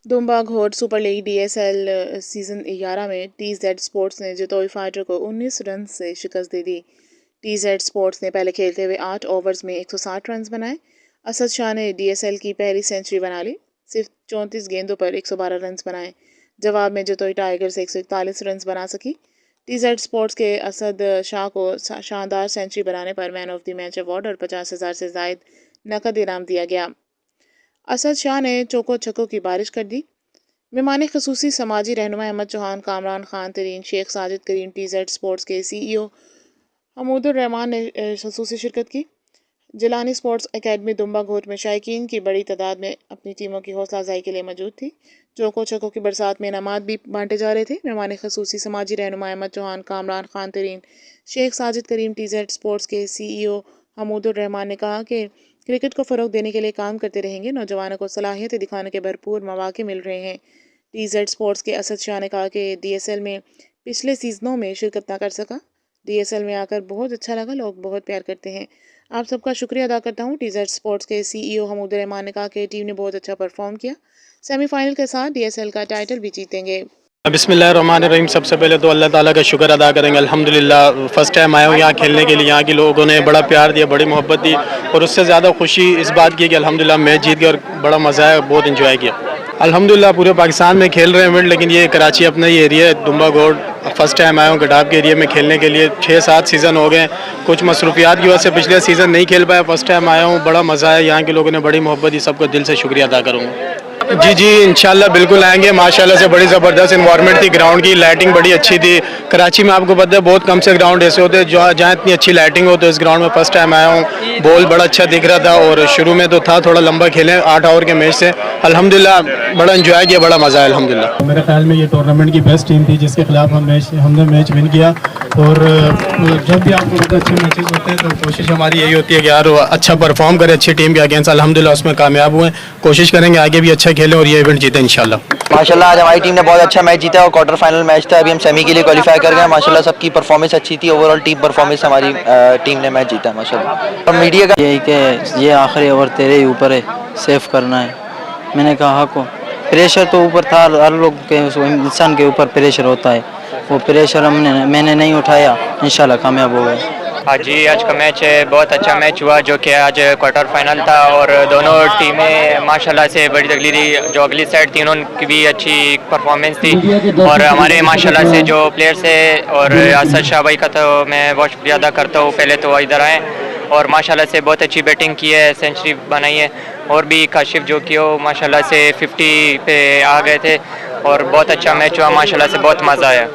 दुम्बा घोट super league DSL season 11 में TZ sports ने जतोई फाइटर को 19 रन से शिकस्त दे दी। TZ स्पोर्ट्स ने पहले खेलते हुए 8 ओवर्स में 160 रन बनाए। असद शाह ने DSL की पहली सेंचुरी बना ली। सिर्फ 34 गेंदों पर 112 रन बनाए। जवाब में जतोई टाइगर्स 141 रन बना सकी। TZ स्पोर्ट्स के असद शाह को शानदार सेंचुरी बनाने पर man of the match award और 50,000 से जायद नकद इनाम दिया गया। असद शाह ने चौको छक्कों की बारिश कर दी। मेहमान खसूसी समाजी रहनुमा अहमद चौहान, कामरान खान तरीन, शेख साजिद करीम, TZ स्पोर्ट्स के CEO हमूदुर रहमान ने खसूसी शिरकत की। जिलानी स्पोर्ट्स एकेडमी दुम्बा घोट में शायकीन की बड़ी तादाद में अपनी टीमों की हौसला अफजाई के लिए मौजूद थी। चौको छक्कों की बरसात में इनामात भी बांटे जा रहे थे। मेहमान खसूसी समाजी रहनुमा अहमद चौहान, कामरान खान तरीन, शेख साजिद करीम, TZ स्पोर्ट्स के CEO हमूदुर रहमान ने कहा कि क्रिकेट को फ़रोग देने के लिए काम करते रहेंगे। नौजवानों को सलाहियत दिखाने के भरपूर मौके मिल रहे हैं। TZ स्पोर्ट्स के असद शाह ने कहा कि DSL में पिछले सीजनों में शिरकत ना कर सका। DSL में आकर बहुत अच्छा लगा, लोग बहुत प्यार करते हैं। आप सबका शुक्रिया अदा करता हूँ। TZ स्पोर्ट्स के CEO हमूदुर रहमान ने कहा कि टीम ने बहुत अच्छा परफॉर्म किया। सेमीफाइनल के साथ DSL का टाइटल भी जीतेंगे। बिस्मिल्लाहिर्रहमानिर्रहीम। सबसे पहले तो अल्लाह ताला का शुक्र अदा करेंगे। अल्हम्दुलिल्लाह फ़र्स्ट टाइम आया हूँ यहाँ खेलने के लिए। यहाँ के लोगों ने बड़ा प्यार दिया, बड़ी मोहब्बत दी और उससे ज़्यादा खुशी इस बात की कि अल्हम्दुलिल्लाह मैच जीत गया और बड़ा मज़ा आया, बहुत इंजॉय किया। अल्हम्दुलिल्लाह पूरे पाकिस्तान में खेल रहे हैं, लेकिन ये कराची अपना ही एरिया है, दुम्बा घोट। फर्स्ट टाइम आया हूँ गडाब के एरिया में खेलने के लिए। 6-7 सीज़न हो गए। कुछ मसरूफियात की वजह से पिछले सीज़न नहीं खेल पाया। फर्स्ट टाइम आया हूँ, बड़ा मज़ा आया। यहाँ के लोगों ने बड़ी मोहब्बत दी, सबको दिल से शुक्रिया अदा करूँगा। जी इंशाल्लाह बिल्कुल आएंगे। माशाल्लाह से बड़ी ज़बरदस्त इन्वायरमेंट थी, ग्राउंड की लाइटिंग बड़ी अच्छी थी। कराची में आपको पता है बहुत कम से ग्राउंड ऐसे होते हैं जहाँ इतनी अच्छी लाइटिंग हो। तो इस ग्राउंड में फर्स्ट टाइम आया हूँ। बॉल बड़ा अच्छा दिख रहा था और शुरू में तो था थोड़ा लंबा खेले 8 ओवर के मैच से। अल्हम्दुलिल्लाह बड़ा इंजॉय किया, बड़ा मज़ा आया अल्हम्दुलिल्लाह। मेरे ख्याल में ये टूर्नामेंट की बेस्ट टीम थी जिसके खिलाफ हमने मैच विन किया। और जब भी आपको बहुत अच्छे मैचेस होते हैं तो कोशिश हमारी यही होती है कि यार अच्छा परफॉर्म करें अच्छी टीम के अगेंस्ट। अल्हम्दुलिल्लाह उसमें कामयाब हुए। कोशिश करेंगे आगे भी अच्छा खेलें और ये इवेंट जीतें इंशाल्लाह। माशाल्लाह आज हमारी टीम ने बहुत अच्छा मैच जीता और क्वार्टर फाइनल मैच था। अभी हम सेमी के लिए क्वालिफाई कर गए। माशाल्लाह सबकी परफॉर्मेंस अच्छी थी। ओवरऑल टीम परफॉर्मेंस हमारी टीम ने मैच जीता माशाल्लाह। और मीडिया का यही कि ये आखिरी ओवर तेरे ही ऊपर है, सेफ करना है। मैंने कहा को प्रेशर तो ऊपर था, हर लोग के इंसान के ऊपर प्रेशर होता है। वो प्रेशर मैंने नहीं उठाया, इंशाल्लाह कामयाब हो गए। हाँ जी, आज का मैच बहुत अच्छा मैच हुआ जो कि आज क्वार्टर फाइनल था और दोनों टीमें माशाल्लाह से बड़ी तगड़ी थी। जो अगली साइड थी उनकी भी अच्छी परफॉर्मेंस थी और हमारे माशाल्लाह से जो प्लेयर्स है और असद शाह भाई का तो मैं बहुत शुक्रिया अदा करता हूँ। पहले तो इधर आए और माशाल्लाह से बहुत अच्छी बैटिंग की है, सेंचुरी बनाई है। और भी काशिफ जो कि वो माशाल्लाह से 50 पे आ गए थे और बहुत अच्छा मैच हुआ। माशाल्लाह से बहुत मज़ा आया।